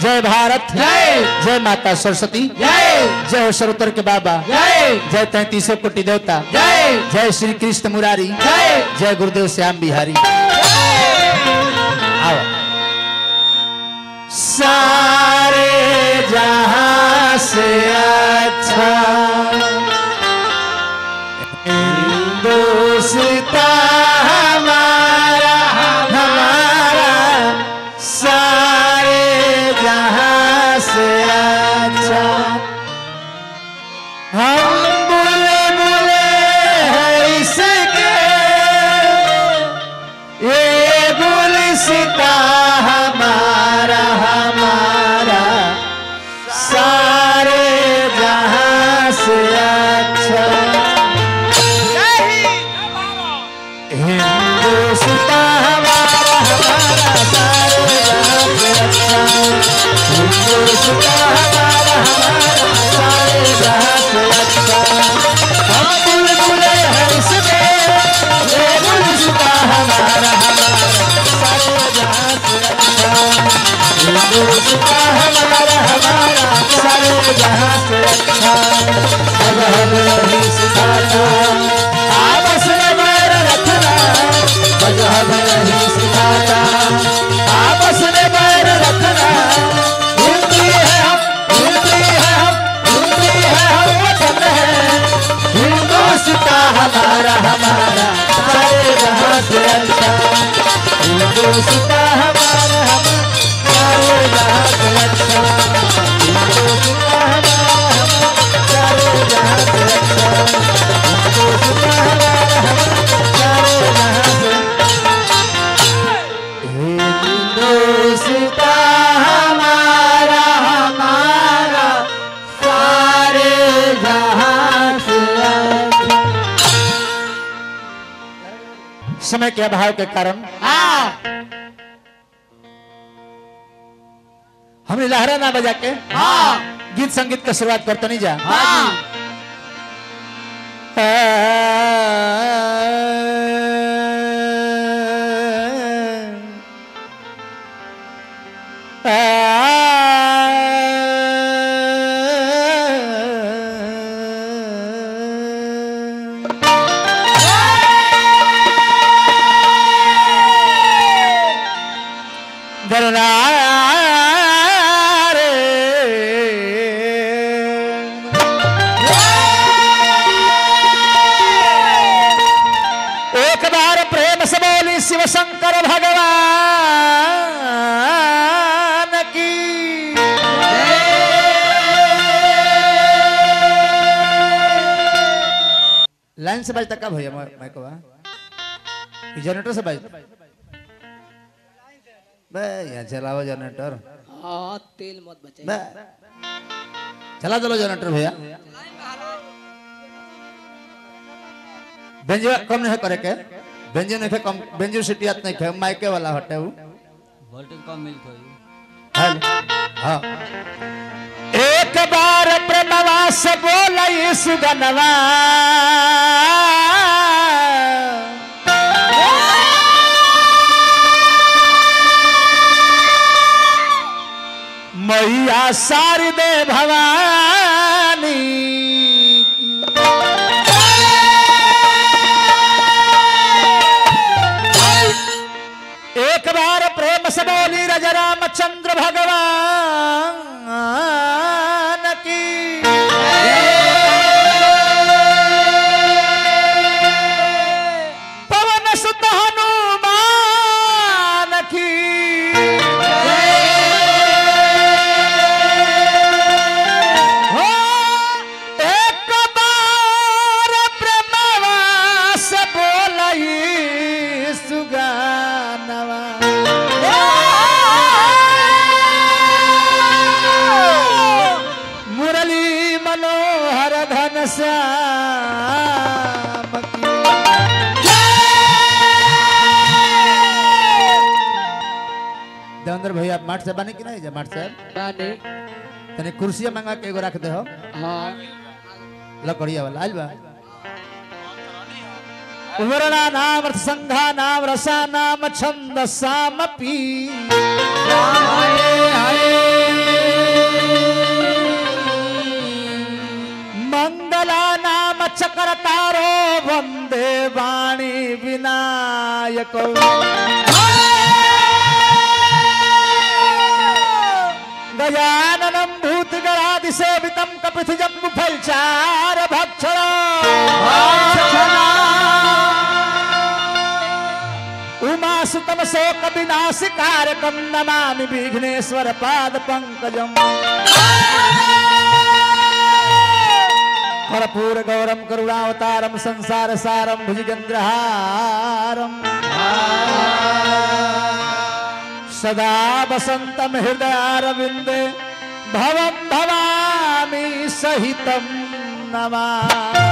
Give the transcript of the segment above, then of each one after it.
जय भारत, जय जय माता सरस्वती, जय जय हो सरउत्तर के बाबा, जय जय 33 कोटि देवता, जय जय श्री कृष्ण मुरारी, जय जय गुरुदेव श्याम बिहारी। आओ। सारे जहां से अच्छा हिंदुस्तान हमारा, हमारा सारे जहां से अच्छा। हम बुले बुले हैं इसके, ये गुलसिता हमारा, हमारा सारे जहां से अच्छा। हिंदुस्तान हमारा, हमारा सारे जहां से अच्छा। हिंदुस्तान हमारा, हमारा सारे जहां से अच्छा। हम बुलबुले हैं इसके, ये गुलसितां हमारा, हमारा सारे जहां से अच्छा। हिंदुस्तान हमारा, हमारा सारे जहां से अच्छा। मजहब नहीं सिखाता आपस में बैर रखना, मजहब नहीं सिखाता आपस में बैर रखना। हिंदी है हम, हिंदी है हम, हिंदी है हम, वतन है हिंदुस्तान हमारा, हमारा सारे जहां से अच्छा। हिंदुस्तान हमारा, हमारा सारे जहां से अच्छा। हिंदुस्तान हमारा, हमारा सारे जहां से अच्छा। हिंदुस्तान हमारा, हमारा सारे जहां से। हिंदुस्तान हमारा, हमारा सारे जहां से अच्छा। समय के अभाव के कारण हमने लहरा ना बजा के गीत संगीत का शुरुआत करते नहीं जा। एक बार प्रेम से बोली शिव शंकर भगवान की। लाइन से बजता कब भैया माइकवा? जनरेटर से बज यहाँ चलाओ जनरेटर। हाँ तेल मत बचाइए। चला चलो जनरेटर भैया। बेंजो कम नहीं करे के, बेंजो नहीं कम, बेंजो सिटियात नहीं खे, माइके वाला हटे वो वोल्टेज कम मिल कोई। हेलो हाँ। एक बार प्रेमवा से बोला सुगनवा, मैया शारदे भवानी एक बार प्रेम से बोली राजा रामचंद्र भगवान की। पवन सुत हनुमान की। एक बार प्रेमवा से बोलई सुगानवा, मुरली मनोहर घनश्याम की। देवेंद्र भैया माठ से बने कि नहीं? जा माठ से बाने तने कुर्सियां मंगा के एगो रख दे हो। हाँ लकड़िया वाला आइल बा। वर्णा नाम संघा नाम रसा नाम छंद साम पी। हाय हाय को गजाननं भूतगणादिसेवितं कपितजम्बुफलचार भक्षणा उमासुतम शोकविनाशकारकं नमामि विघ्नेश्वर पादपङ्कजम् कर्पूर गौरम करुणावतारम संसार सारम भुजगेन्द्रहारम सदा वसंतम हृदयारविंदे भवं भवामि सहितं नमामि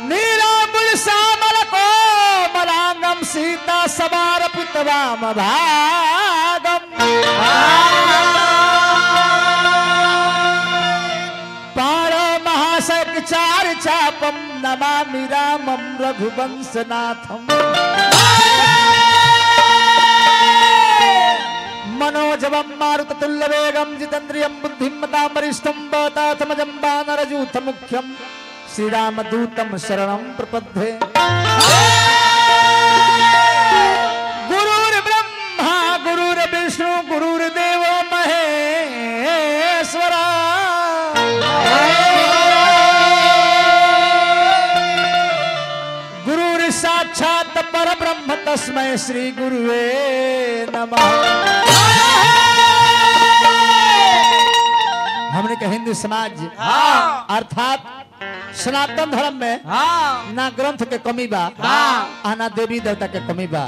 नीलाम्बुज श्यामल कोमलांगं सीता समार्पित वाम भागम् चार चापम नमामि रामं रघुवंशनाथम मनोजवं मारुततुल्यवेगं जितेन्द्रियं बुद्धिमतां वरिष्ठं वातात्मजं वानरयूथमुख्यं श्रीरामदूतं शरणं प्रपद्ये गुरुर्ब्रह्मा गुरुर्विष्णु गुरुर्देवो महेश्वरा साक्षात परब्रह्म तस्मै श्री गुरुवे नमः। हमने का हिंदू समाज अर्थात सनातन धर्म में ना ग्रंथ के कमी बा ना देवी देवता के कमी बा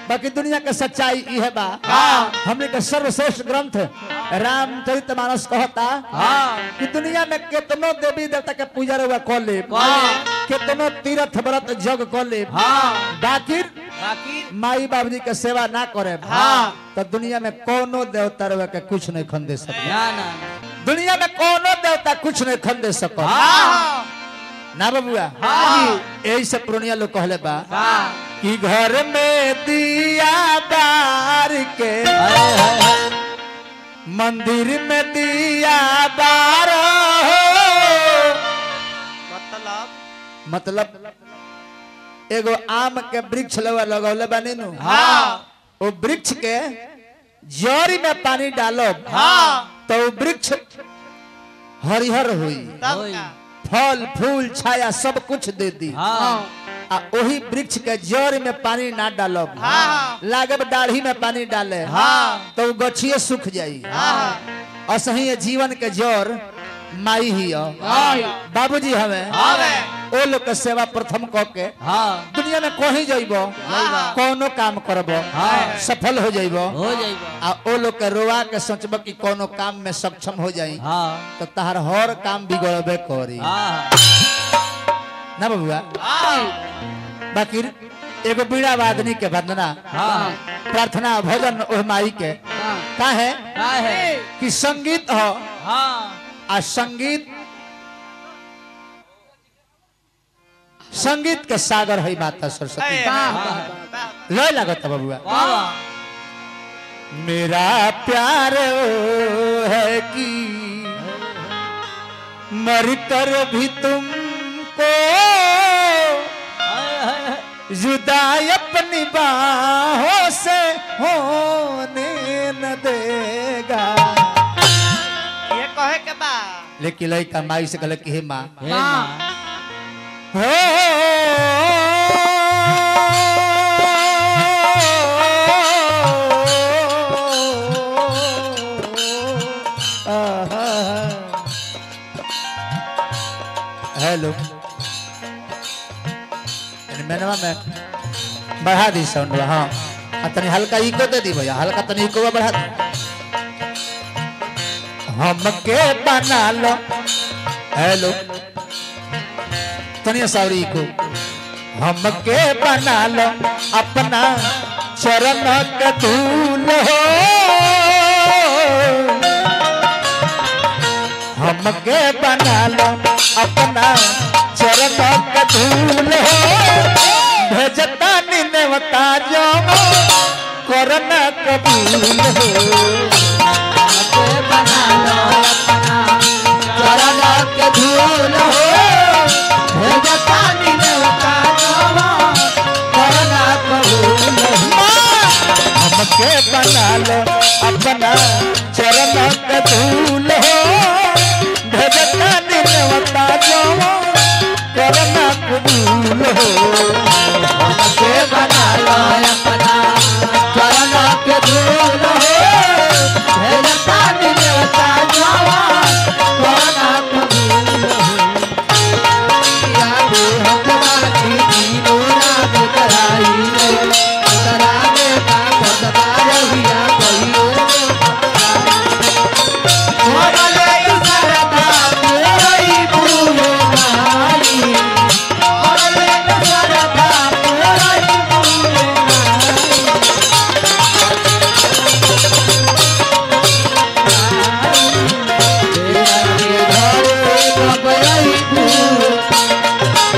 बाकी दुनिया के सच्चाई यह बा हमने का सर्वश्रेष्ठ ग्रंथ रामचरितमानस कहता कि दुनिया में कितनो देवी देवता के पूजा हुआ कॉले कितनो तीर्थ व्रत जग कॉले बाकी माई बाबूजी के सेवा ना करे तो दुनिया में कोनो देवता रहे के कुछ नहीं खंदे सकते दुनिया में कोनो देवता कुछ नहीं खंदे सको ना बबुआ यही से पुरानिया लोग कहले बा कि घर में दिया बार के मंदिर में दिया बार मतलब एगो आम के वृक्ष लगौले बानी नु वो वृक्ष के जड़ी में पानी डालो तो वृक्ष हरिहर हुई फल फूल छाया सब कुछ दे दी आ वही वृक्ष के जड़ में पानी ना डालो लागे दाढ़ी में पानी डाले तो गछिए सूख जाई असही जीवन के जड़ माई ही बाबूजी हमें ओ लोग के सेवा प्रथम क के दुनिया में कहीं जाइबो कोनो काम करबो सफल हो जाइबो आ ओ लोग के रोवा के सोचबो कि कोनो काम में सक्षम हो जाई तो तहार हर काम बिगड़बे करी ना बबुआ बाकी एगो बीड़ा वादनी के वंदना प्रार्थना भजन ओह माई के का है कि संगीत हो आ संगीत के सागर है माता सरस्वती लय लागत बबुआ मेरा प्यार है कि मर कर भी तुमको जुदा अपनी बाहों से होने न देगा ये कहे के बा लेकिन लड़का माई से कहले कि हे माँ हो हेलो मैनवा में बढ़ा दी साउंड हाँ तनी हल्का इको दे दी भैया हल्का तनी इको बढ़ा दी हमके बना लो हेलो तनी सावरी को हमके बना लो अपना चरण के धूल हो हमके बना लो अपना चरण के धूल हो भेजता निनेवता जो करना कबूल हो बना लो अपना चरण के धूल हो हमके बना लो अपना चरण के धूल हो भेजता निनवता जवा करना कबूल हो हमके बना लो अपना चरण के धूल हो भेजता निनवता जवा करना कबूल हो याद हमरा की जीनो राग कराई रे करावे का पतवार हिया कहियो मोरले सरदा कोई भूल नाही मोरले सरदा कोई भूल नाही तेरे घरे बबई भूल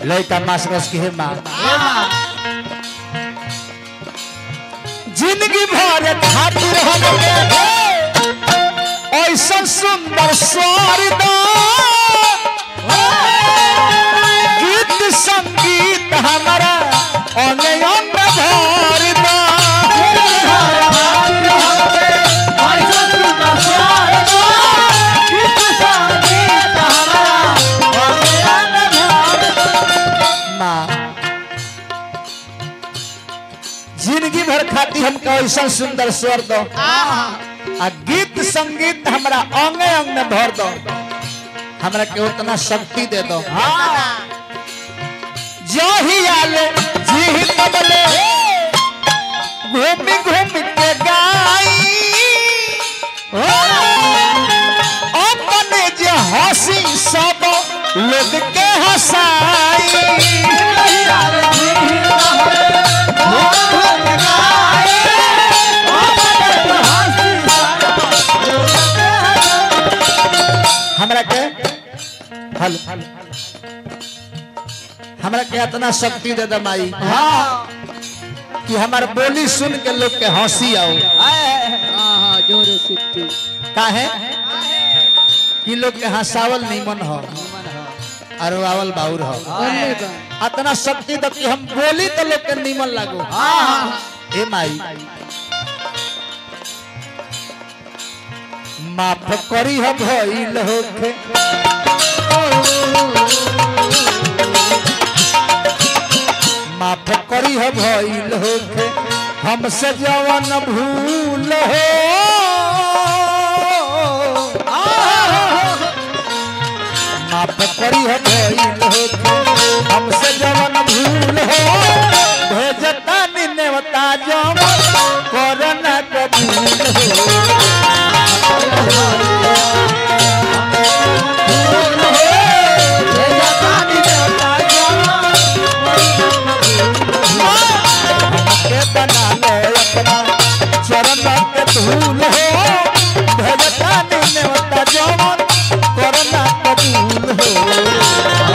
लैता मासरस की है माँ जिंदगी भर खातिर हमके ऐसा सुंदर स्वर्ग गीत संगीत हमारा अंगे अंग भर दो जिंदगी भर खाती हमको ऐसा सुंदर स्वर दो आ गीत संगीत हमारा अंग अंग में भर दो हमरा के उतना शक्ति दे दो जो ही आले जी तबले घूम घूम के गाई अपने जे हंसी सब लोग के हंसाई हमरा के हल हमरा के इतना शक्ति दे दे माई कि हमार बोली सुन के लोग के हंसी आओ हाँ जोरे सिद्धू काहे कि लोग के हंसावल निमन हो और आवल बाउर हो बोले बा इतना शक्ति दे कि हम बोली तो लोग के निमन लागो ए माई माफ करी है भइल होखे माफ करी है भइल होखे हमसे जवन भूल हो माफ करी है भइल होखे हमसे जवन भूल हो भेजता निनेवता जवन करना कबूल हो बना लो अपना चरण के धूल हो भेजता निनेवता जवन करना कबूल हो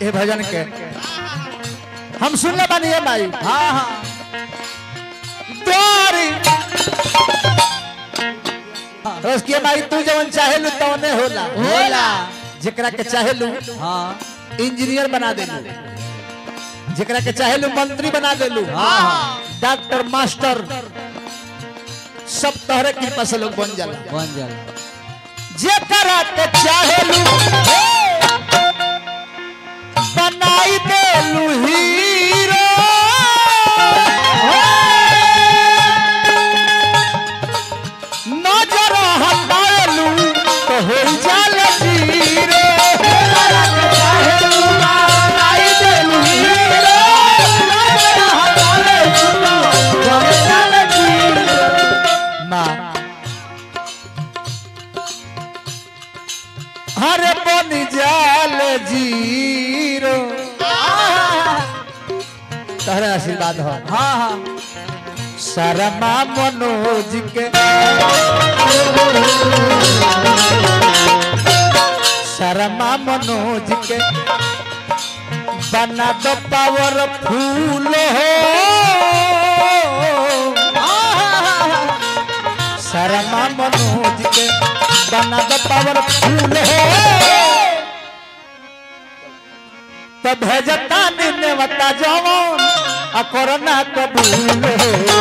ए भजन के हम सुनने बानी है माई हाँ हाँ द्वारी उसके माई तू जवन चाहे लू तवने होला होला जेकरा के चाहे लू हाँ इंजीनियर बना दे लू जेकरा के चाहे लू मंत्री बना दे लू हाँ डॉक्टर मास्टर सब तोहरे कृपा से लोग बन जाला बन जाला जे कराते चाहेलू बनाई देलू हीरो नजर हटालू तो हो जाल जीरो बनाई देलू हीरो नजर हटालू तो हो जाल जीरो मां हरे बन जाल जीरो तोहरा आशीर्वाद हो हाँ हाँ शर्मा मनोज के शर्मा मनोज के बना दो पावरफुल हो शर्मा मनोज के बना दो पावरफुल हो तो भेजता निन्ने वता जवान आ कोरोना कबूल हो